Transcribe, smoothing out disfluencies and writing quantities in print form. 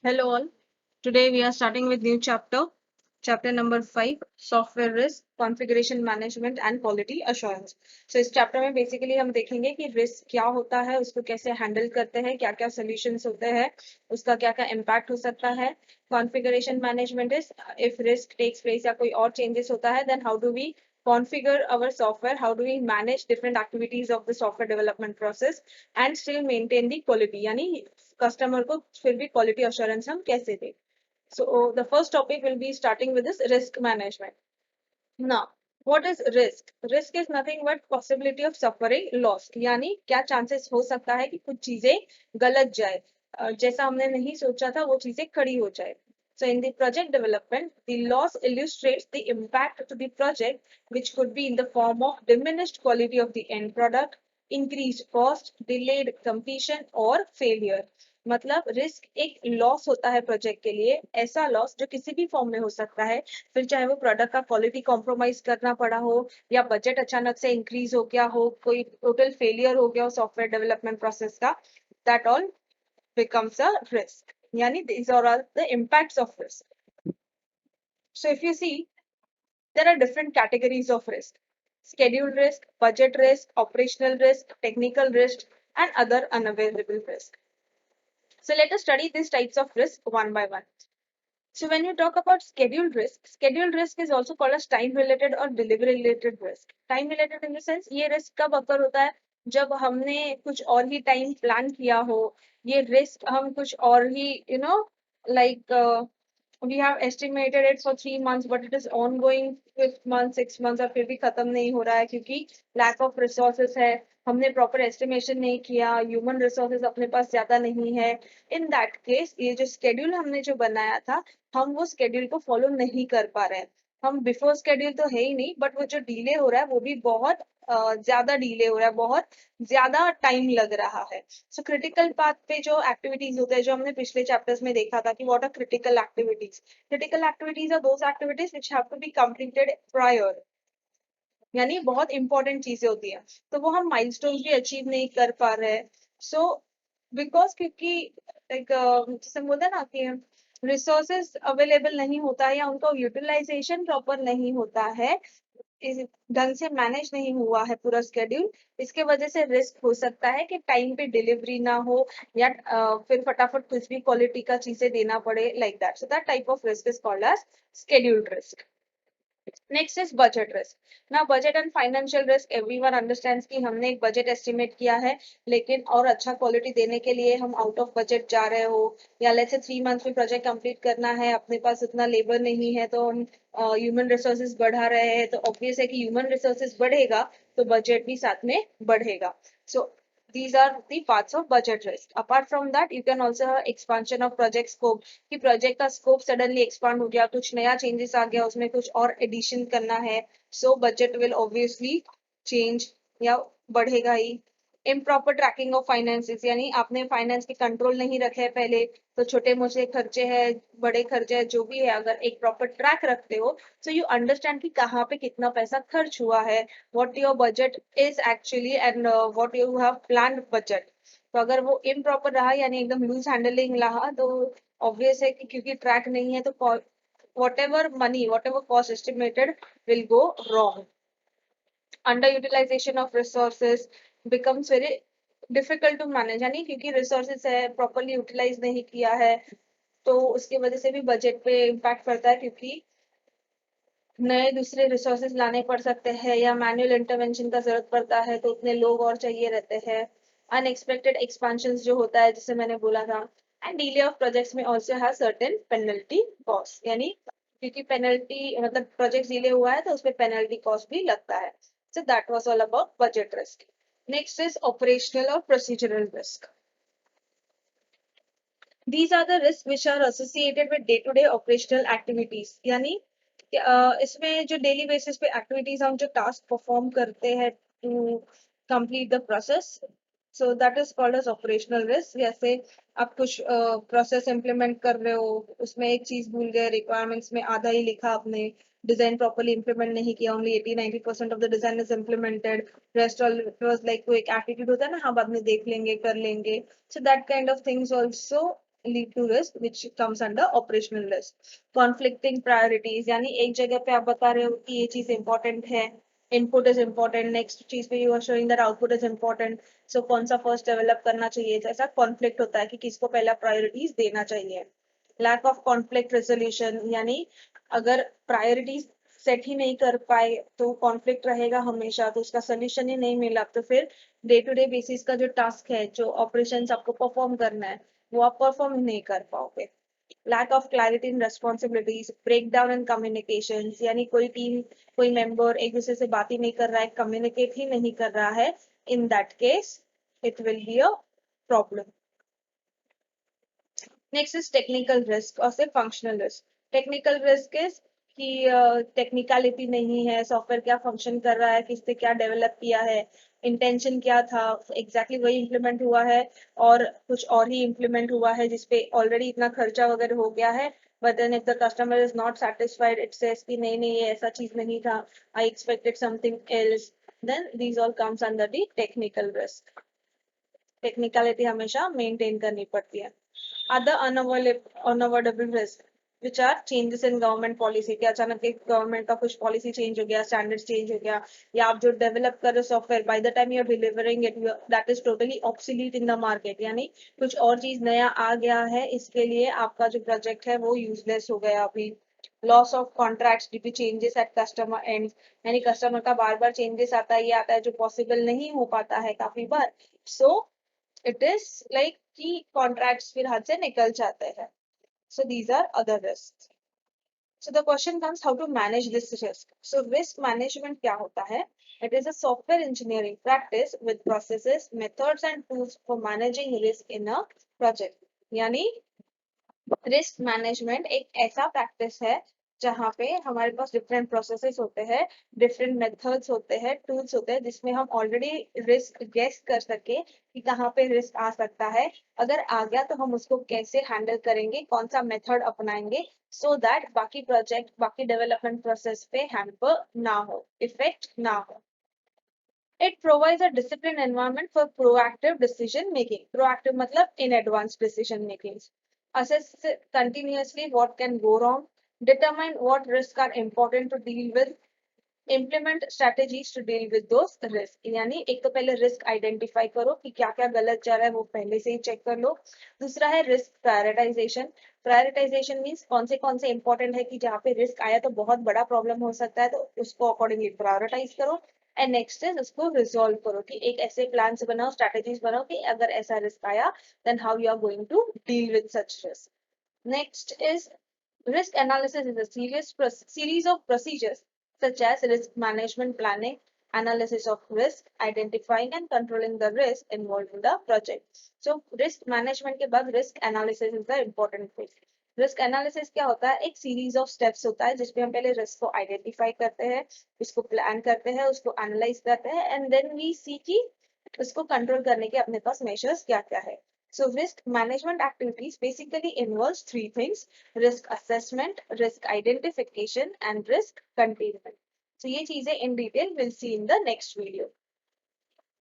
Hello all. Today we are starting with new chapter number 5, software risk, configuration management and quality assurance. So इस chapter में basically हम देखेंगे कि risk क्या होता है, उसको कैसे handle करते हैं, क्या क्या solutions होते हैं, उसका क्या क्या impact हो सकता है. Configuration management is if risk takes place या कोई और changes होता है, then how do we configure our software, how do we manage different activities of the software development process and still maintain the quality, यानी customer को फिर भी quality assurance हम कैसे दें. So the first topic will be starting with this risk management. Now, what is risk? Risk is nothing but possibility of suffering loss. यानी क्या chances हो सकता है कि कुछ चीजें गलत जाए, जैसा हमने नहीं सोचा था वो चीजें खड़ी हो जाए. So in the project development, the loss illustrates the impact to the project, which could be in the form of diminished quality of the end product, increased cost, delayed completion or failure. मतलब risk एक loss होता है project के लिए, ऐसा loss जो किसी भी फॉर्म में हो सकता है, फिर चाहे वो प्रोडक्ट का क्वालिटी कॉम्प्रोमाइज करना पड़ा हो या बजट अचानक से इंक्रीज हो गया हो, कोई टोटल फेलियर हो गया हो सॉफ्टवेयर डेवलपमेंट प्रोसेस का, that all becomes a risk. Yani these are all the impacts of risk. So if you see, there are different categories of risk: schedule risk, budget risk, operational risk, technical risk, and other unavailable risk. So let us study these types of risk one by one. So when you talk about scheduled risk is also called as time related or delivery related risk. Time related in the sense ये risk कब occur होता है, जब हमने कुछ और ही time plan किया हो. ये risk हम कुछ और ही like we have estimated it for 3 months but it is ongoing 5 months 6 months और फिर भी खत्म नहीं हो रहा है क्योंकि lack of resources है, हमने proper estimation नहीं किया, human resources अपने पास ज्यादा नहीं है. In that case ये जो schedule हमने जो बनाया था, हम वो schedule को follow नहीं कर पा रहे हैं. हम before schedule तो है ही नहीं, but वो जो delay हो रहा है वो भी बहुत ज्यादा डिले हो रहा है, बहुत ज्यादा टाइम लग रहा है. सो क्रिटिकल पाथ पे जो एक्टिविटीज होते हैं, जो हमने पिछले चैप्टर्स में देखा था कि what are critical activities. Critical activities are those activities which have to be completed prior, यानी बहुत इंपॉर्टेंट चीजें होती है, तो वो हम माइलस्टोन्स भी अचीव नहीं कर पा रहे हैं. सो बिकॉज क्योंकि एक जैसे बोलते हैं ना कि रिसोर्सेज अवेलेबल नहीं होता है या उनका यूटिलाइजेशन प्रॉपर नहीं होता है, ढंग से मैनेज नहीं हुआ है पूरा स्केड्यूल, इसके वजह से रिस्क हो सकता है कि टाइम पे डिलीवरी ना हो या फिर फटाफट कुछ भी क्वालिटी का चीजें देना पड़े, like that. So that type of risk is called as scheduled risk. Next is budget risk. Now budget and financial risk, everyone understands कि हमने एक budget estimate किया है, लेकिन और अच्छा quality देने के लिए हम out of budget जा रहे हो, या let's say 3 months में project complete करना है, अपने पास उतना labor नहीं है, तो हम human resources बढ़ा रहे हैं, तो obvious है कि human resources बढ़ेगा तो budget भी साथ में बढ़ेगा. So these are the parts of budget risk. Apart from that, you can also have expansion of project scope. कि project का scope suddenly expand हो गया, कुछ नया changes आ गया, उसमें कुछ और addition करना है, so budget will obviously change या बढ़ेगा ही. Improper tracking of finances, यानी आपने फाइनेंस के कंट्रोल नहीं रखे है पहले, तो छोटे मोटे खर्चे हैं, बड़े खर्चे हैं, जो भी है, अगर एक प्रॉपर ट्रैक रखते हो, so you understand कि कहाँ पे कितना पैसा खर्च हुआ है, what your budget is actually and what you have planned budget. तो अगर वो improper रहा यानी एकदम लूज हैंडलिंग रहा, तो ऑब्वियस है कि क्योंकि ट्रैक नहीं है तो whatever money, whatever cost estimated will go wrong. Underutilization of resources becomes very difficult to manage, यानी क्योंकि resources है properly utilize नहीं किया है, तो उसकी वजह से भी बजट पे इम्पैक्ट पड़ता है, क्योंकि नए दूसरे रिसोर्सेज लाने पड़ सकते हैं या मैनुअल इंटरवेंशन का जरूरत पड़ता है, तो उतने लोग और चाहिए रहते हैं. अनएक्सपेक्टेड एक्सपेंशन जो होता है, जैसे मैंने बोला था, एंड डिले ऑफ प्रोजेक्ट्स में also has certain penalty cost, यानी क्योंकि पेनल्टी मतलब प्रोजेक्ट डिले हुआ है तो उसमें पेनल्टी कॉस्ट भी लगता है. So that was all about budget risk. Next is operational और procedural risk. These are the risks which are associated with day-to-day operational activities. यानी इसमें जो डेली बेसिस पे एक्टिविटीज हम जो टास्क परफॉर्म करते हैं to complete the process, so that is called as operational risk. जैसे आप कुछ प्रोसेस इम्प्लीमेंट कर रहे हो, उसमें एक चीज भूल गए, रिक्वायरमेंट्स में आधा ही लिखा आपने, डिजाइन प्रॉपर्ली इम्प्लीमेंट नहीं किया, only 80-90% of the design is implemented, rest all was like, कोई एक एटीट्यूड होता है ना, हाँ बाद में देख लेंगे कर लेंगे, so that kind of things also lead to risk which comes under operational risk. Conflicting priorities यानी एक जगह पे आप बता रहे हो कि ये चीज important है, input is important, next चीज पे you are showing that output is important, so कौन सा first develop करना चाहिए, ऐसा conflict होता है कि किसको पहला priorities देना चाहिए. Lack of conflict resolution यानी अगर priorities सेट ही नहीं कर पाए तो कॉन्फ्लिक्ट रहेगा हमेशा, तो उसका सोल्यूशन ही नहीं मिला तो फिर डे टू डे बेसिस का जो टास्क है, जो ऑपरेशंस आपको परफॉर्म करना है, वो आप परफॉर्म नहीं कर पाओगे. Lack of clarity in responsibilities, break down in communication यानी कोई टीम, कोई मेंबर एक दूसरे से बात ही नहीं कर रहा है, कम्युनिकेट ही नहीं कर रहा है, in that case it will be a problem. Next is technical risk और सिर्फ functional risk. Technical risk is कि टेक्निकलिटी नहीं है, सॉफ्टवेयर क्या फंक्शन कर रहा है, किसने क्या डेवलप किया है, इंटेंशन क्या था, एग्जैक्टली वही इम्प्लीमेंट हुआ है और कुछ और ही इम्प्लीमेंट हुआ है जिसपे ऑलरेडी इतना खर्चा वगैरह हो गया है, but then if the customer is not satisfied, it says कि नहीं नहीं ये ऐसा चीज नहीं था, I expected something else, then these all comes under the technical risk. Technicality हमेशा मेंटेन करनी पड़ती है. Other unavoidable risk which are changes in government policy, कि अचानक एक गवर्नमेंट का कुछ पॉलिसी चेंज हो गया, स्टैंडर्ड्स चेंज हो गया, या आप जो डेवलप कर रहे हो software, by the time you are delivering it that is totally obsolete in the market, यानी कुछ और चीज नया आ गया है, इसके लिए आपका जो प्रोजेक्ट है वो यूजलेस हो गया अभी. Loss of contracts due to changes at customer end, यानी कस्टमर का बार बार चेंजेस आता है, ये आता है जो पॉसिबल नहीं हो पाता है काफी बार, सो it is like कि contracts फिर हाथ से निकल जाते हैं. So these are other risks. So the question comes how to manage this risk. So risk management क्या होता है? It is a software engineering practice with processes, methods and tools for managing risk in a project. यानी risk management एक ऐसा practice है जहाँ पे हमारे पास डिफरेंट प्रोसेसेस होते हैं, डिफरेंट मेथड्स होते हैं, टूल्स होते हैं, जिसमें हम ऑलरेडी रिस्क गेस कर सके कि कहाँ पे रिस्क आ सकता है, अगर आ गया तो हम उसको कैसे हैंडल करेंगे, कौन सा मेथड अपनाएंगे, सो दैट बाकी प्रोजेक्ट, बाकी डेवलपमेंट प्रोसेस पे हैम्पर ना हो, इफेक्ट ना हो. It provides a disciplined environment for proactive decision making. Proactive matlab in advance decision making. Assess continuously what can go wrong. Determine what risks are important to deal with. Implement strategies to deal with those risks. यानी एक तो पहले risk identify करो कि क्या क्या गलत जा रहा है, वो पहले से ही check कर लो. दूसरा है risk prioritization. Prioritization means कौन से important है कि जहाँ पे risk आया तो बहुत बड़ा problem हो सकता है, तो उसको accordingly prioritize करो. एंड नेक्स्ट इज उसको रिजॉल्व करो कि एक ऐसे प्लान बनाओ, स्ट्रेटेजीज बनाओ कि अगर ऐसा रिस्क आया then how you are going to deal with such risk. Next is risk analysis is a series of procedures such as risk management planning, analysis of risk, identifying and controlling the risk involved in the project. So risk management के बाद risk analysis is the important thing. Risk analysis क्या होता है? एक series of steps होता है जिसमें हम पहले रिस्क को आइडेंटिफाई करते हैं, उसको प्लान करते हैं, उसको एनालाइज करते हैं एंड देन वी सी कि उसको कंट्रोल करने के अपने पास मेजर्स क्या क्या है. So risk management activities basically involves three things: risk assessment, risk identification and risk containment. So ये चीजें in detail we'll see in the next video.